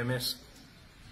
MS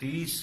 30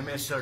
MS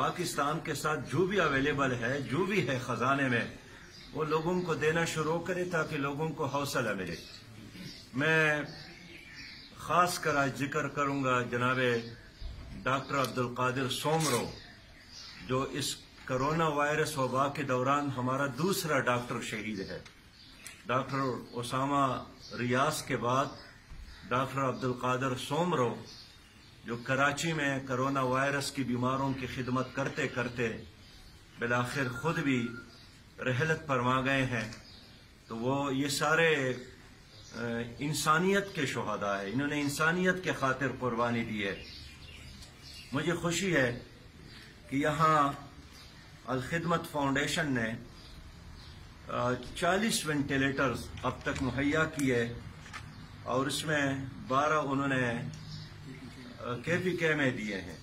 Pakistan کے ساتھ جو بھی اویلیبل ہے، جو بھی ہے خزانے میں، وہ لوگوں کو دینا شروع کرے تاکہ لوگوں کو حوصلہ ملے۔ میں خاص کر آج ذکر کروں گا جناب ڈاکٹر عبدالقادر سومرو، جو اس کرونا وائرس وبا کے دوران ہمارا دوسرا ڈاکٹر شہید ہے۔ ڈاکٹر اسامہ ریاض کے بعد ڈاکٹر عبدالقادر سومرو، جو کراچی میں کرونا وائرس کی بیماروں کی خدمت کرتے کرتے بالآخر خود بھی رحلت فرما گئے ہیں، تو وہ یہ سارے انسانیت کے شہداء ہیں، انہوں نے انسانیت کے خاطر قربانی دی ہے۔ مجھے خوشی ہے کہ یہاں الخدمت فاؤنڈیشن نے 40 وینٹیلیٹرز اب تک مہیا کیے، اور اس میں 12 انہوں نے KPK میں دیے ہیں،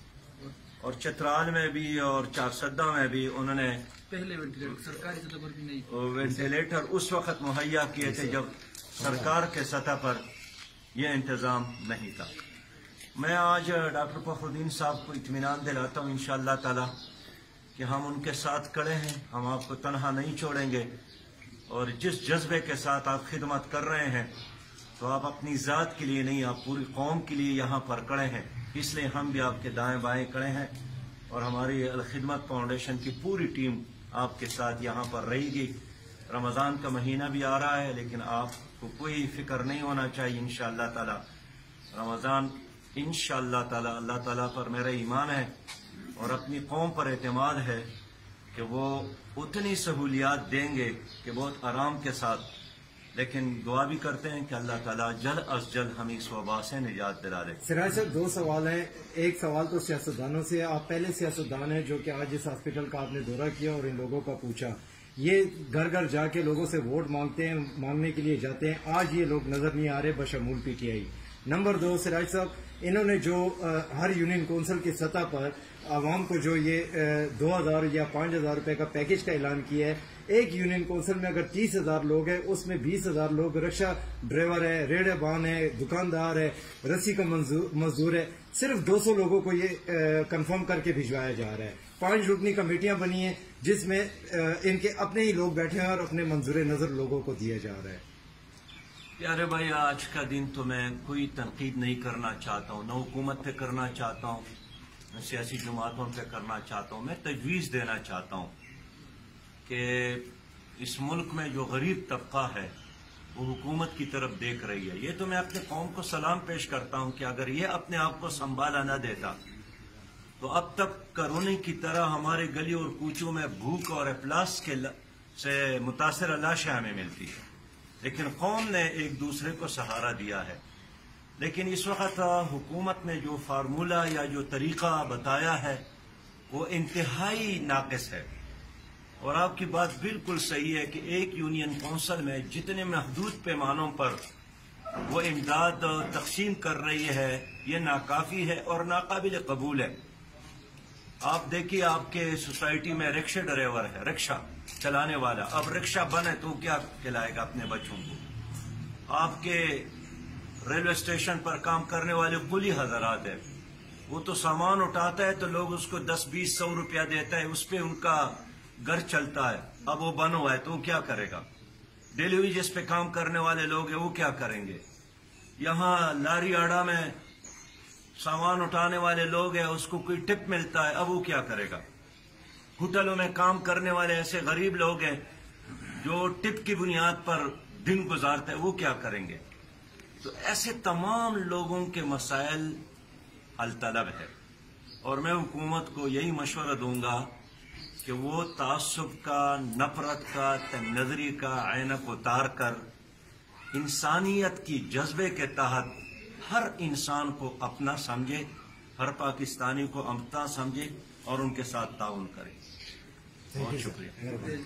اور چترال میں بھی اور چارسدہ میں بھی انہوں نے پہلے وینٹیلیٹر سرکاری سطح پر بھی نہیں، وینٹیلیٹر اس وقت مہیا کیے تھے جب سرکار کے سطح پر یہ انتظام نہیں تھا۔ میں آج ڈاکٹر فخر الدین صاحب کو اطمینان دلاتا ہوں انشاءاللہ تعالی کہ ہم ان کے ساتھ کھڑے ہیں، ہم آپ کو تنہا نہیں چھوڑیں گے، اور جس جذبے کے ساتھ آپ خدمت کر رہے ہیں تو آپ اپنی ذات کے لیے نہیں، آپ پوری قوم کے لیے یہاں پر کھڑے ہیں، اس لیے ہم بھی آپ کے دائیں بائیں کھڑے ہیں، اور ہماری الخدمت فاؤنڈیشن کی پوری ٹیم آپ کے ساتھ یہاں پر رہے گی۔ رمضان کا مہینہ بھی آ رہا ہے، لیکن آپ کو کوئی فکر نہیں ہونا چاہیے انشاءاللہ تعالی۔ رمضان انشاءاللہ تعالی، اللہ تعالیٰ پر میرا ایمان ہے اور اپنی قوم پر اعتماد ہے کہ وہ اتنی سہولیات دیں گے کہ بہت آرام کے ساتھ، لیکن دعا بھی کرتے ہیں کہ اللہ تعالیٰ جلد از جلد ہمیں اس وبا سے نجات دلا دے۔ سراج صاحب، 2 سوال ہیں۔ ایک سوال تو سیاستدانوں سے، آپ پہلے سیاستدان ہیں جو کہ آج اس ہاسپٹل کا آپ نے دورہ کیا اور ان لوگوں کا پوچھا، یہ گھر گھر جا کے لوگوں سے ووٹ مانگنے کے لیے جاتے ہیں، آج یہ لوگ نظر نہیں آ رہے بشمول PTI۔ نمبر 2، سراج صاحب، انہوں نے جو ہر یونین کونسل کی سطح پر عوام کو جو یہ 2000 یا 5000 روپے کا پیکج کا اعلان کیا ہے، ایک یونین کونسل میں اگر 30,000 لوگ ہیں، اس میں 20,000 لوگ رکشہ ڈرائیور ہے، ریڑے بان ہے، دکاندار ہے، رسی کا مزدور ہے، صرف 200 لوگوں کو یہ کنفرم کر کے بھجوایا جا رہا ہے۔ 5 رکنی کمیٹیاں بنی ہیں جس میں ان کے اپنے ہی لوگ بیٹھے ہیں اور اپنے منظور نظر لوگوں کو دیا جا رہا ہے۔ پیارے بھائی، آج کا دن تو میں کوئی تنقید نہیں کرنا چاہتا ہوں، نہ حکومت پہ کرنا چاہتا ہوں، نہ سیاسی جماعتوں پہ کرنا چاہتا ہوں۔ میں تجویز دینا چاہتا ہوں کہ اس ملک میں جو غریب طبقہ ہے وہ حکومت کی طرف دیکھ رہی ہے۔ یہ تو میں اپنے قوم کو سلام پیش کرتا ہوں کہ اگر یہ اپنے آپ کو سنبھالا نہ دیتا تو اب تک کرونے کی طرح ہمارے گلی اور کوچوں میں بھوک اور افلاس سے متاثرہ لاشیں ہمیں ملتی ہے، لیکن قوم نے ایک دوسرے کو سہارا دیا ہے۔ لیکن اس وقت حکومت نے جو فارمولہ یا جو طریقہ بتایا ہے وہ انتہائی ناقص ہے، اور آپ کی بات بالکل صحیح ہے کہ ایک یونین کونسل میں جتنے محدود پیمانوں پر وہ امداد تقسیم کر رہی ہے یہ ناکافی ہے اور ناقابل قبول ہے۔ آپ دیکھیے، آپ کے سوسائٹی میں رکشہ ڈرائیور ہے، رکشہ چلانے والا، اب رکشہ بند ہے تو کیا کھلائے گا اپنے بچوں کو؟ آپ کے ریلوے اسٹیشن پر کام کرنے والے قلی حضرات ہیں، وہ تو سامان اٹھاتا ہے تو لوگ اس کو 10-20-100 روپیہ دیتا ہے، اس پہ ان کا گھر چلتا ہے، اب وہ بند ہوا ہے تو وہ کیا کرے گا؟ ڈیلیوری جس پہ کام کرنے والے لوگ ہیں وہ کیا کریں گے؟ یہاں لاری اڈا میں سامان اٹھانے والے لوگ ہیں، اس کو کوئی ٹپ ملتا ہے، اب وہ کیا کرے گا؟ ہوٹلوں میں کام کرنے والے ایسے غریب لوگ ہیں جو ٹپ کی بنیاد پر دن گزارتے ہیں، وہ کیا کریں گے؟ تو ایسے تمام لوگوں کے مسائل حل طلب ہے، اور میں حکومت کو یہی مشورہ دوں گا کہ وہ تعصب کا، نفرت کا، تنگ نظری کا عینک اتار کر انسانیت کی جذبے کے تحت ہر انسان کو اپنا سمجھے، ہر پاکستانی کو اپنا سمجھے اور ان کے ساتھ تعاون کرے۔ بہت شکریہ۔